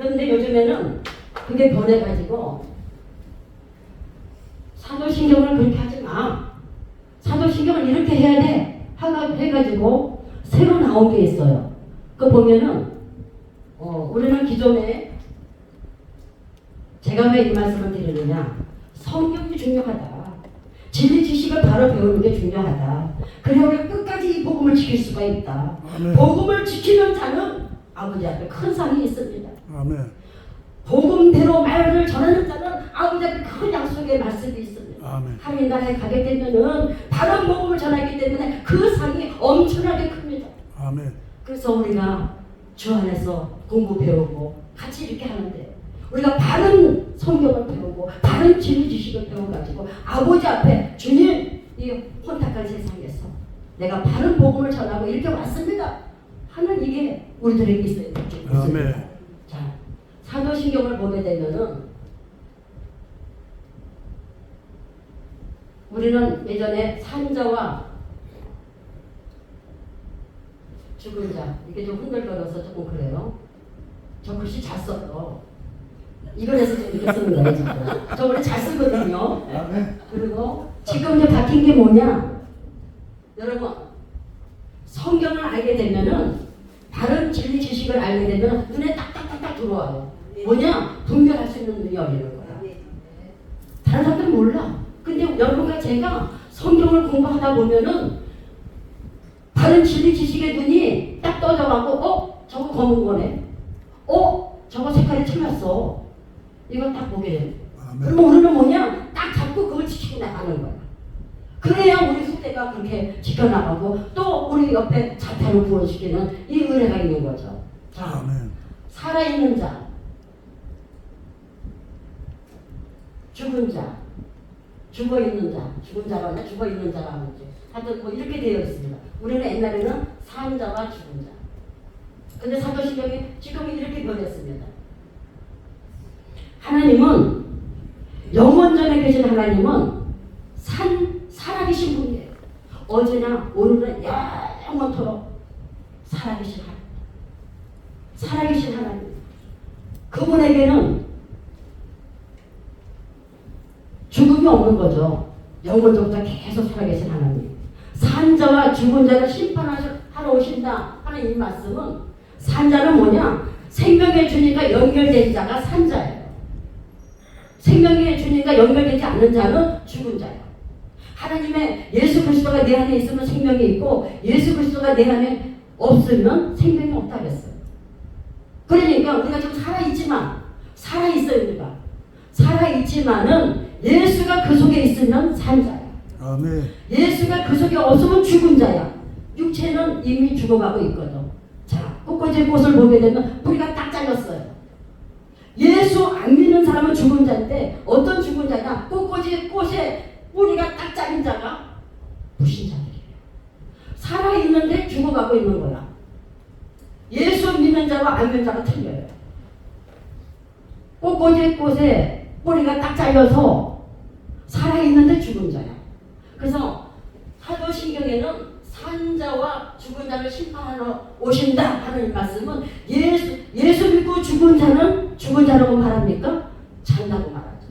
그런데 요즘에는 그게 변해가지고 사도신경을 그렇게 하지 마. 사도신경을 이렇게 해야 돼. 해가지고 새로 나온 게 있어요. 그거 보면은 우리는 기존에 제가 왜 이 말씀을 드리느냐. 성경이 중요하다. 진리 지식을 바로 배우는 게 중요하다. 그래야 우리가 끝까지 이 복음을 지킬 수가 있다. 아멘. 복음을 지키는 자는 아버지 앞에 큰 상이 있습니다. 아멘. 복음대로 말을 전하는 자는 아버지 앞에 큰 약속의 말씀이 있습니다. 아멘. 하나님 나라에 가게 되면은 다른 복음을 전하기 때문에 그 상이 엄청나게 큽니다. 아멘. 그래서 우리가 주 안에서 공부 배우고 같이 이렇게 하는데 우리가 바른 성경을 배우고 바른 진리 지식을 배워가지고 아버지 앞에 주님 이 혼탁한 세상에서 내가 바른 복음을 전하고 이렇게 왔습니다 하는 이게 우리들에게 있어야 되겠습니다. 아멘. 자, 사도신경을 보게 되면은 우리는 예전에 산자와 죽은 자 이게 좀 흔들거려서 조금 그래요. 저 글씨 잘 써요. 이거에서 좀 이렇게 쓰는 거예요, 지금. 저 원래 잘 쓰거든요. 그리고 지금 이제 바뀐 게 뭐냐? 여러분, 성경을 알게 되면은 다른 진리 지식을 알게 되면 눈에 딱딱딱딱 들어와요. 뭐냐? 분별할 수 있는 눈이 열리는 거야. 다른 사람들은 몰라. 근데 여러분과 제가 성경을 공부하다 보면은 다른 진리 지식의 눈이 딱 떠져가고 저거 검은 거네. 저거 색깔이 틀렸어. 이걸 딱 보게 돼요. 그러면 우리는 뭐냐? 딱 잡고 그걸 지키고 나가는 거야. 그래야 우리 후대가 그렇게 지켜나가고 또 우리 옆에 자타로 구원시키는 이 은혜가 있는 거죠. 자, 살아있는 자, 죽은 자, 죽어있는 자, 죽은 자가 죽어있는 자가 하는지 하여튼 뭐 이렇게 되어 있습니다. 우리는 옛날에는 산 자와 죽은 자. 근데 사도신경이 지금은 이렇게 변했습니다. 하나님은 영원전에 계신 하나님은 살아계신 분이에요. 어제나 오늘은 영원토록 살아계신 하나님. 살아계신 하나님. 그분에게는 죽음이 없는 거죠. 영원전부터 계속 살아계신 하나님. 산자와 죽은 자를 심판하러 오신다 하는 이 말씀은 산자는 뭐냐? 생명의 주님과 연결된 자가 산자예요. 생명의 주님과 연결되지 않는 자는 죽은 자예요. 하나님의 예수 그리스도가 내 안에 있으면 생명이 있고 예수 그리스도가 내 안에 없으면 생명이 없다 그랬어요. 그러니까 우리가 지금 살아있어요. 우리가 살아있지만은 예수가 그 속에 있으면 산 자야. 아멘. 예수가 그 속에 없으면 죽은 자야. 육체는 이미 죽어가고 있거든. 자, 꽃꽂이 꽃을 보게 되면 뿌리가 딱 잘렸어요. 예수 안 믿는 사람은 죽은 자인데 어떤 죽은 자냐? 꽃꽂이 꽃에 뿌리가 딱 잘린 자가 불신자들이에요. 살아있는데 죽어가고 있는 거야. 예수 믿는 자와 안 믿는 자가 틀려요. 꽃꽂이 꽃에 뿌리가 딱 잘려서 살아있는데 죽은 자야. 그래서 사도신경에는 산자와 죽은 자를 심판하러 오신다 하는 이 말씀은 예수 믿고 죽은 자는 죽은 자라고 말합니까? 잔다고 말하죠.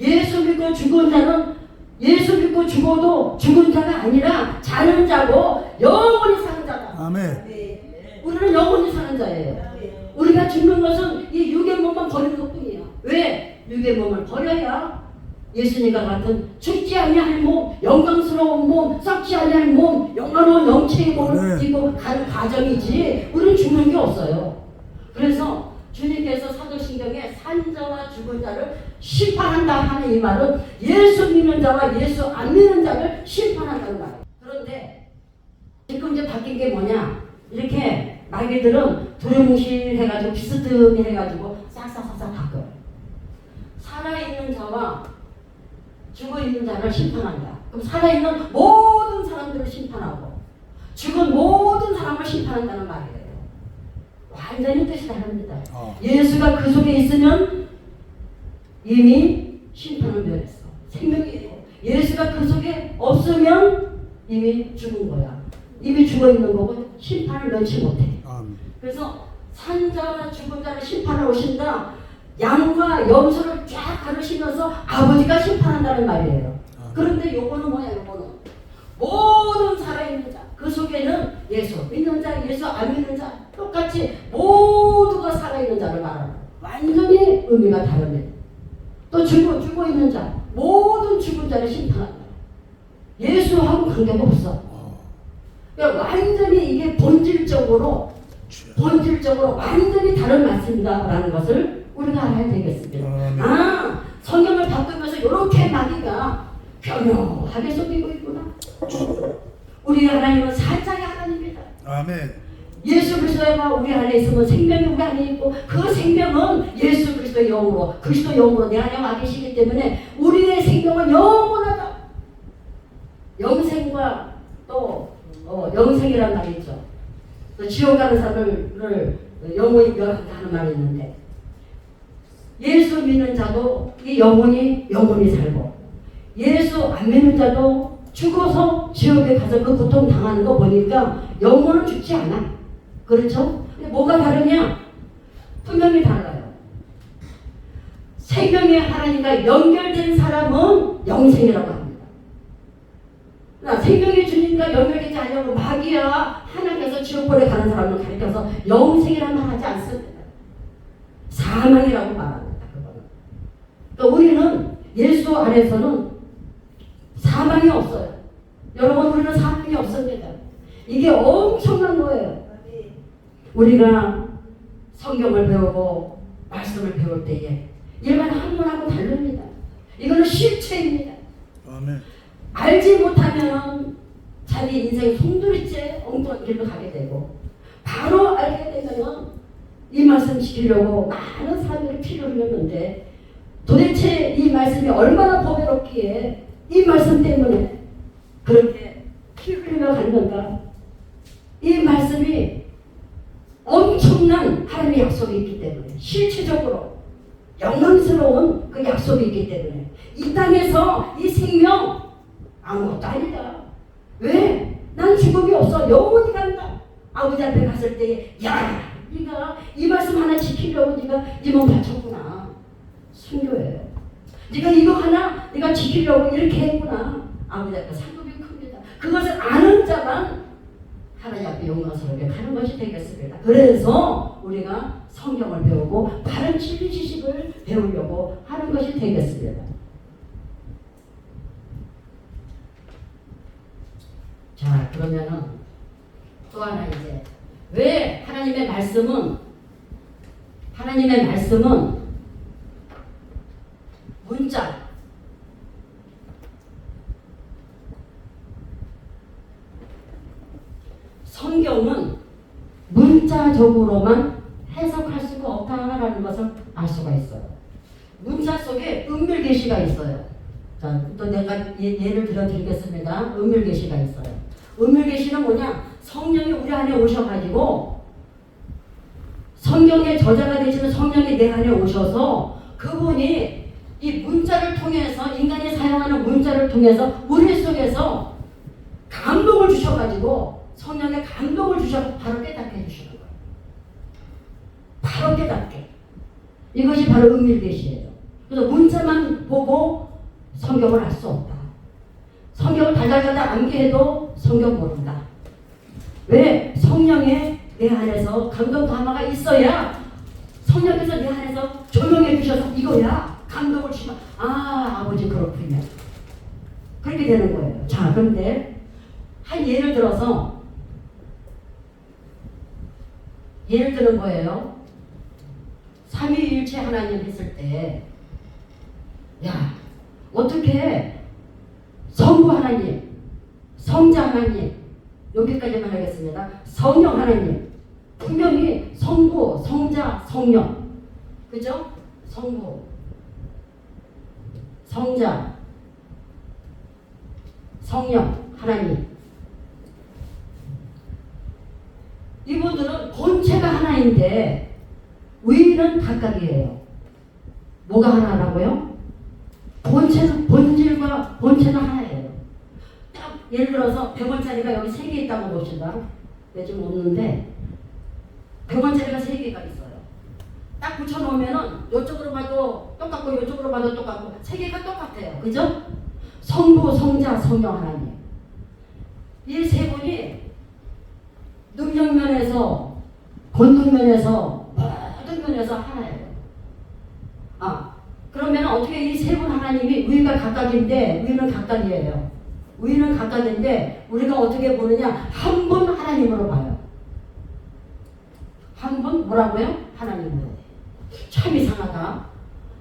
예수 믿고 죽은 자는 예수 믿고 죽어도 죽은 자가 아니라 자는 자고 영원히 사는 자다. 아멘. 우리는 영원히 사는 자예요. 우리가 죽는 것은 이 육의 몸만 버리는 것뿐이에요. 왜? 육의 몸을 버려야 예수님과 같은 죽지 아니할 몸, 영광스러운 몸, 썩지 아니할 몸, 영화로운 영체의 몸을 띠고 가는 과정이지 우리는 죽는 게 없어요. 그래서 주님께서 사도신경에 산자와 죽은 자를 심판한다 하는 이 말은 예수 믿는 자와 예수 안 믿는 자를 심판한다는 말이에요. 그런데 지금 이제 바뀐 게 뭐냐? 이렇게 마귀들은 두루뭉실해가지고 비스듬히 해가지고 싹싹싹싹 바꿔요. 살아있는 자와 죽어있는 자를 심판한다. 그럼 살아있는 모든 사람들을 심판하고 죽은 모든 사람을 심판한다는 말이에요. 완전히 뜻이 다릅니다. 예수가 그 속에 있으면 이미 심판을 면했어. 생명이 있고 예수가 그 속에 없으면 이미 죽은 거야. 이미 죽어있는 거고 심판을 면치 못해. 그래서 산 자나 죽은 자를 심판하러 오신다. 양과 염소를 쫙 가르시면서 아버지가 심판한다는 말이에요. 그런데 요거는 뭐야? 요거는 모든 살아있는 자, 그 속에는 예수 믿는 자, 예수 안 믿는 자 똑같이 모두가 살아있는 자를 말하는 완전히 의미가 다르네. 또 죽어 있는 자, 모든 죽은 자를 심판한다. 예수하고 관계가 없어. 그러니까 완전히 이게 본질적으로 완전히 다른 말씀이다라는 것을 우리가 알아야 되겠습니다. 아, 성경을 바꾸면서 이렇게 마귀가 교묘하게 속이고 있구나. 우리 하나님은 살짝의 하나님이다. 아멘. 예수 그리스도가 우리 안에 있으면 생명이 우리 안에 있고 그 생명은 예수 그리스도의 영으로 그리스도 영으로 내 안에 와 계시기 때문에 우리의 생명은 영원하다. 영생과 또 영생이란 말이 있죠. 또 지옥 가는 사람을 영원히 멸한다 하는 말이 있는데 예수 믿는 자도 이 영원히 살고 예수 안 믿는 자도 죽어서 지옥에 가서 그 고통 당하는 거 보니까 영혼은 죽지 않아. 그렇죠? 근데 뭐가 다르냐? 분명히 달라요. 생명의 하나님과 연결된 사람은 영생이라고 합니다. 생명의 주님과 연결되지 않으려고 마귀야 하나님께서 지옥불에 가는 사람을 가리켜서 영생이라는 말 하지 않습니다. 사망이라고 말합니다. 그러니까 우리는 예수 안에서는 사망이 없어요. 여러분, 우리는 사망이 없습니다. 이게 엄청난 거예요. 우리가 성경을 배우고 말씀을 배울 때에 일반 학문하고 다릅니다. 이거는 실체입니다. 아멘. 알지 못하면 자기 인생 송두리째 엉뚱한 길로 가게 되고 바로 알게 되면 이 말씀 지키려고 많은 사람들이 피를 흘렸는데 도대체 이 말씀이 얼마나 보배롭기에 이 말씀 때문에 그렇게 피 흘려 갔는가? 이 말씀이 엄청난 하나님의 약속이 있기 때문에 실체적으로 영광스러운 그 약속이 있기 때문에 이 땅에서 이 생명 아무것도 아니다. 왜? 난 죽음이 없어. 영원히 간다. 아버지 앞에 갔을 때 야, 네가 이 말씀 하나 지키려고 네가 네 몸 바쳤구나. 순교예요. 네가 이거 하나 네가 지키려고 이렇게 했구나. 아버지 앞에 상급이 큽니다. 그것을 아는 자만 하나님 앞에 영광스럽게 가는 것이 되겠습니다. 그래서 우리가 성경을 배우고 바른 진리 지식을 배우려고 하는 것이 되겠습니다. 자, 그러면은 또 하나 이제 왜 하나님의 말씀은 문자 성경은 문자적으로만 해석할 수가 없다라는 것을 알 수가 있어요. 문자 속에 은밀 계시가 있어요. 자, 또 내가 예를 들어드리겠습니다. 은밀 계시가 있어요. 은밀 계시는 뭐냐? 성령이 우리 안에 오셔가지고 성경의 저자가 되시는 성령이 내 안에 오셔서 그분이 이 문자를 통해서 인간이 사용하는 문자를 통해서 우리 속에서 감동을 주셔가지고 성령의 감동을 주셔서 바로 깨닫게 해주시는 거예요. 바로 깨닫게. 이것이 바로 은밀 계시예요. 그래서 문자만 보고 성경을 알 수 없다. 성경을 달달달달 암기해도 성경 모른다. 왜? 성령의 내 안에서 감동 감화가 있어야 성령께서 내 안에서 조명해 주셔서 이거야 감동을 주시면 아버지 그렇군요. 그렇게 되는 거예요. 자, 그런데 한 예를 드는 거예요. 삼위일체 하나님 했을 때 야, 어떻게 성부 하나님, 성자 하나님, 여기까지만 하겠습니다. 성령 하나님, 분명히 성부, 성자, 성령, 그죠? 성부, 성자, 성령 하나님. 이분들은 본체가 하나인데 위는 각각이에요. 뭐가 하나라고요? 본질과 본체는 하나예요. 딱 예를 들어서 100원짜리가 여기 3개 있다고 봅시다. 요즘 없는데 병원체가 3개가 있어요. 딱 붙여놓으면은 이쪽으로 봐도 똑같고 이쪽으로 봐도 똑같고 3개가 똑같아요. 그죠? 성부, 성자, 성령 하나님. 이 3분이 능력면에서 권능면에서 모든 면에서 하나예요. 그러면 어떻게 이 3분 하나님이 위가 각각인데 위는 각각이에요. 위는 각각인데 우리가 어떻게 보느냐? 한 분 하나님으로 봐요. 한 분 뭐라고요? 하나님으로. 참 이상하다.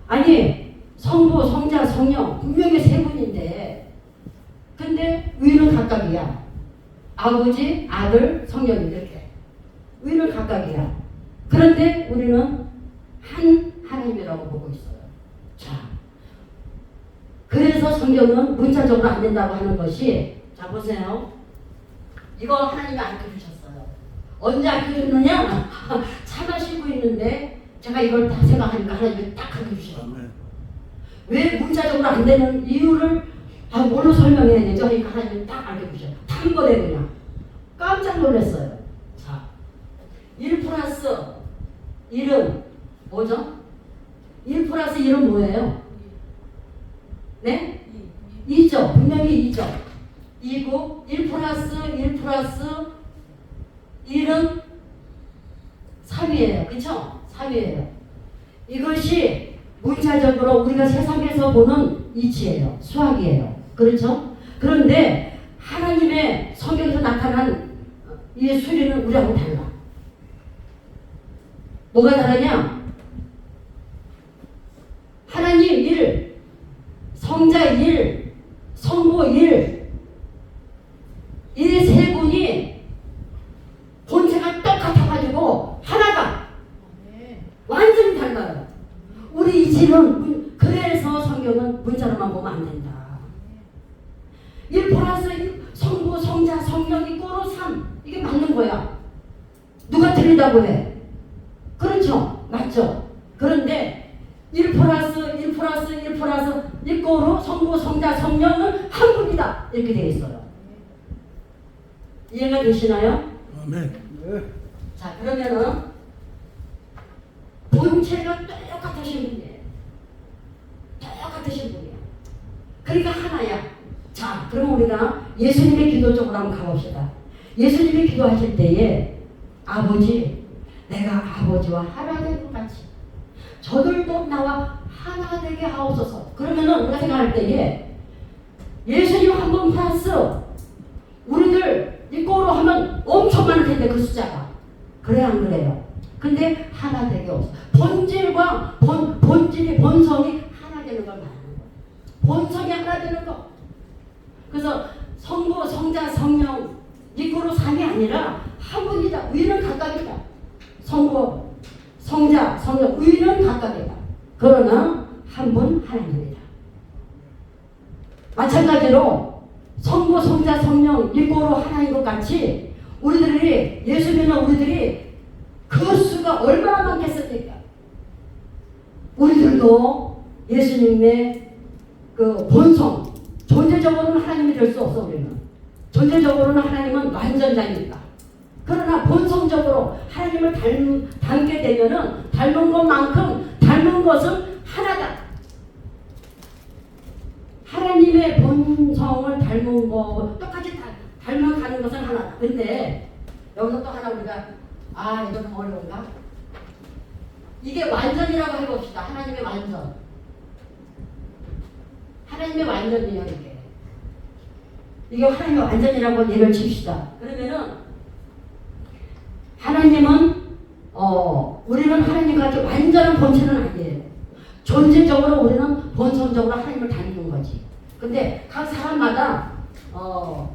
아니 성부, 성자, 성령 분명히 3분인데 근데 위는 각각이야. 아버지, 아들, 성령 이렇게 위는 각각이야. 그런데 우리는 한 하나님이라고 보고 있어요. 자, 그래서 성경은 문자적으로 안 된다고 하는 것이, 자 보세요. 이거 하나님이 알려주셨어요. 언제 알려줬느냐? 차 마시고 있는데 제가 이걸 다 생각하니까 하나님이 딱 알려주셨어요. 왜 문자적으로 안 되는 이유를 뭘로 설명해야 되죠? 하니까 하나님이 딱 알려주셔요. 한 번에 그냥 깜짝 놀랐어요. 자, 1 플러스 1은 뭐죠? 1 플러스 1은 뭐예요? 네? 2죠. 분명히 2죠. 2고 1 플러스 1 플러스 1은 3이에요. 그쵸? 3이에요. 이것이 문자적으로 우리가 세상에서 보는 이치예요. 수학이에요. 그렇죠? 그런데 하나님의 성경에서 나타난 이 수리는 우리하고 달라. 뭐가 다르냐? 하나님 1, 성자 1, 성부 1, 이 3분이 본체가 똑같아가지고 하나가 완전히 달라요. 우리 이치는 그래서 성경은 문자로만 보면 안 된다. 1 플러스 1, 성부, 성자, 성령 이꼬로 3. 이게 맞는 거야. 누가 틀리다고 해? 그렇죠. 맞죠. 그런데 1 플러스 1 플러스 1 플러스 이꼬로 성부, 성자, 성령은 한 분이다. 이렇게 되어 있어요. 이해가 되시나요? 아멘. 네. 자, 그러면은 본체가 똑같으신 분이에요. 똑같으신 분이야. 그러니까 하나야. 자, 그럼 우리가 예수님의 기도 쪽으로 한번 가봅시다. 예수님이 기도하실 때에 아버지, 내가 아버지와 하나 된 것 같이 저들도 나와 하나 되게 하옵소서. 그러면은 우리가 생각할 때에 예수님 한 분 플러스 우리들 이거로 하면 엄청 많을 텐데 그 숫자가. 그래 안 그래요? 근데 하나 되게 없어. 본질과 본질이 본성이 하나 되는 걸 말하는 거예요. 본성이 하나 되는 거. 그래서 성부, 성자, 성령 이거로 3이 아니라 한 분이다. 위는 각각이다. 성부, 성자, 성령 위는 각각이다. 그러나 한 분 하나님이다. 마찬가지로 성부, 성자, 성령 이거로 하나인 것 같이 우리들이 예수 믿는 우리들이 그 수가 얼마나 많겠습니까? 우리들도 예수님의 그 본성 존재적으로는 하나님이 될 수 없어. 우리는 존재적으로는 하나님은 완전자니까. 그러나 본성적으로 하나님을 닮게 되면은 닮은 것만큼 닮은 것은 하나다. 하나님의 본성을 닮은 거 똑같이 닮아가는 것은 하나다. 근데 여기서 또 하나 우리가 이거 좀 어려운가? 이게 완전이라고 해봅시다. 하나님의 완전. 하나님의 완전이에요. 이게 하나님의 완전이라고 예를 칩시다. 그러면은 하나님은 우리는 하나님과 완전한 본체는 아니에요. 존재적으로 우리는 본성적으로 하나님을 닮는 거지. 근데 각 사람마다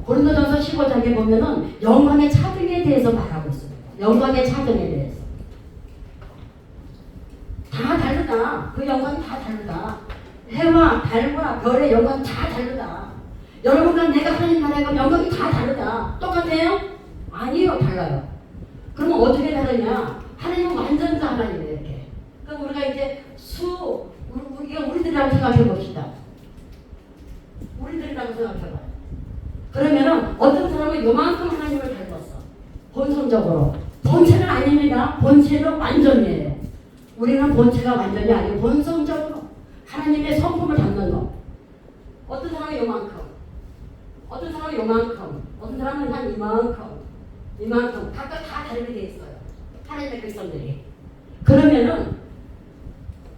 고린도전서 15장에 보면은 영광의 차등에 대해서 말하고 있습니다. 영광의 차등에 대해서. 다 다르다. 그 영광이 다 다르다. 해와 달과 별의 영광이 다 다르다. 여러분과 내가 하나님 나라에 가면 영광이 다 다르다. 똑같아요? 아니요. 달라요. 그러면 어떻게 다르냐? 하나님은 완전자 하나님이에요. 이렇게. 그럼 우리가 이제 우리들이라고 생각해 봅시다. 우리들이라고 생각해봐요. 그러면은 어떤 사람은 요만큼 하나님을 닮았어. 본성적으로. 본체는 아닙니다. 본체는 완전이에요. 우리는 본체가 완전히 아니고 본성적으로 하나님의 성품을 담는 것. 어떤 사람은 요만큼, 어떤 사람은 요만큼, 어떤 사람은 한 이만큼 각각 다 다르게 돼 있어요. 하나님의 백성들이. 그러면은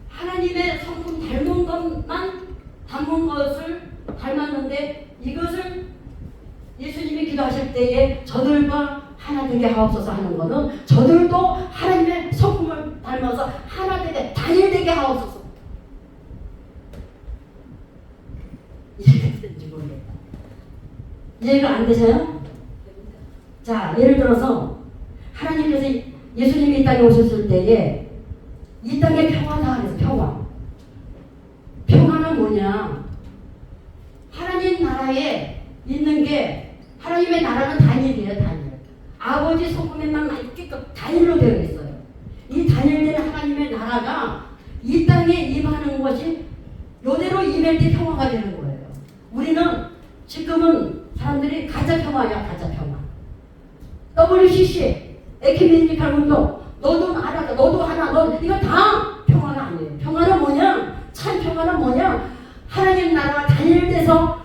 하나님의 성품 닮은 것만 닮은 것을 닮았는데 이것을 예수님이 기도하실 때에 저들과 하나 되게 하옵소서 하는 것은 저들도 하나님의 성품을 닮아서 하나 되게 단일되게 하옵소서. 이해가 되는지 모르겠다. 이해가 안 되세요? 자, 예를 들어서 하나님께서 예수님이 이 땅에 오셨을 때에 이 땅에 평화다 그래서 평화. 평화는 뭐냐? 하나님 나라에 있는 게 하나님의 나라는 단일이에요. 단일. 아버지 성품에만 단일로 되어 있어요. 이 단일된 하나님의 나라가 이 땅에 임하는 것이 요대로 임할 때 평화가 되는 거예요. 우리는 지금은 사람들이 가짜 평화야. 가짜 평화. WCC 에큐메니컬 운동 너도 알아, 너도 하나, 너 이거 다 평화가 아니에요. 평화는 뭐냐? 참 평화는 뭐냐? 하나님 나라가 단일돼서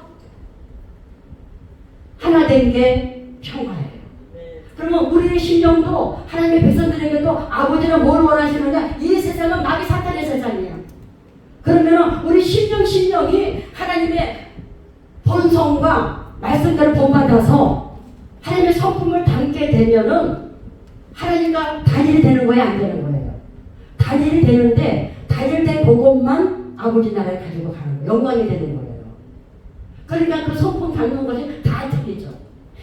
하나 된 게 평화예요. 그러면 우리의 심령도 하나님의 백성들에게도 아버지는 뭘 원하시느냐? 이 세상은 마귀 사탄의 세상이에요. 그러면 우리 심령이 하나님의 본성과 말씀대로 본받아서 하나님의 성품을 담게 되면은 하나님과 단일이 되는 거예요? 안 되는 거예요? 단일이 되는데 단일된 그것만 아버지 나라에 가지고 가는 거예요. 영광이 되는 거예요. 그러니까 그 성품 담는 것이 다 틀리죠.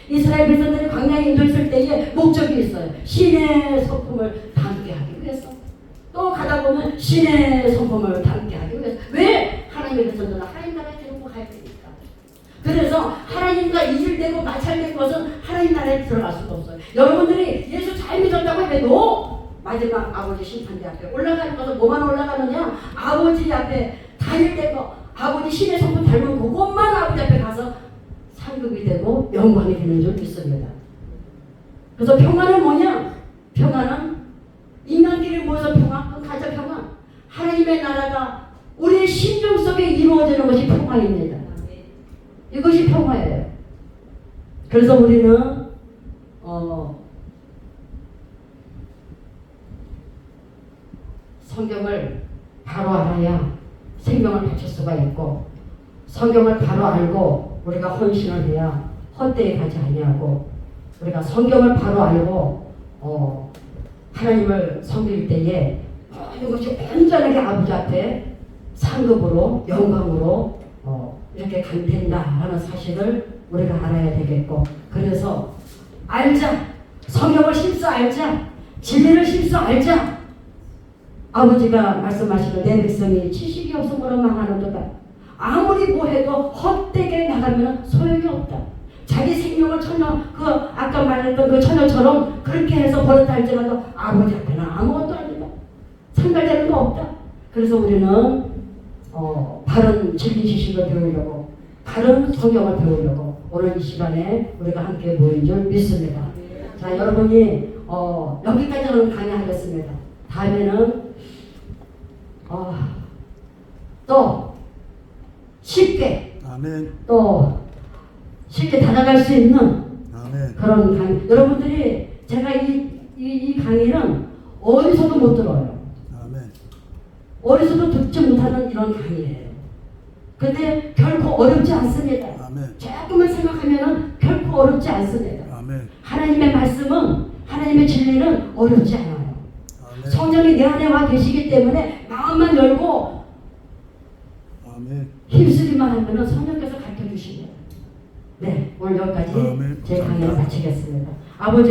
이스라엘 백성들이 광야에 인도했을 때에 목적이 있어요. 신의 성품을 담게 하기 위해서. 또 가다 보면 신의 성품을 담게 하기 위해서. 왜? 하나님의 백성들은 하나님 나라에 데리고 가야 되니까. 그래서 하나님과 이질되고 마찰된 것은 하나님 나라에 들어갈 수가 없어요. 여러분들이 예수 잘 믿었다고 해도 마지막 아버지 심판대 앞에 올라가는 것은 뭐만 올라가느냐? 아버지 앞에 단일되고 아버지 신의 성품 닮은 그것만 아버지 앞에 가서 상급이 되고 영광이 되는 줄 믿습니다. 그래서 평화는 뭐냐? 평화는 인간끼리 모여서 평화, 그건 가짜 평화. 하나님의 나라가 우리의 심령 속에 이루어지는 것이 평화입니다. 이것이 평화예요. 그래서 우리는 성경을 바로 알아야 생명을 바칠 수가 있고, 성경을 바로 알고 우리가 헌신을 해야 헛되이 가지 아니하고, 우리가 성경을 바로 알고 하나님을 섬길 때에 이것이 온전하게 아버지 앞에 상급으로 영광으로 이렇게 간된다라는 사실을 우리가 알아야 되겠고, 그래서 알자. 성경을 힘써 알자. 진리를 힘써 알자. 아버지가 말씀하시는 내 백성이 지식이 없음으로 망하는도다. 아무리 뭐 해도 헛되게 나가면 소용이 없다. 자기 생명을 아까 말했던 그 처녀처럼 그렇게 해서 버렸다 할지라도 아버지 앞에는 아무것도 아니다. 상달되는 거 없다. 그래서 우리는 바른 진리 지식을 배우려고, 바른 성경을 배우려고 오늘 이 시간에 우리가 함께 모인 줄 믿습니다. 자, 여러분이 여기까지는 강의하겠습니다. 다음에는 또 쉽게 아멘. 또 쉽게 다가갈 수 있는 아멘. 그런 강의. 여러분들이 제가 이 강의는 어디서도 못 들어요. 아멘. 어디서도 듣지 못하는 이런 강의예요. 근데 결코 어렵지 않습니다. 아멘. 조금만 생각하면 결코 어렵지 않습니다. 아멘. 하나님의 말씀은, 하나님의 진리는 어렵지 않아요. 아멘. 성령이 내 안에 와 계시기 때문에 마음만 열고 아멘. 힘쓰기만 하면 성령께서 가르쳐 주시네요. 네, 오늘 여기까지 아멘. 제 강의를 마치겠습니다. 아버지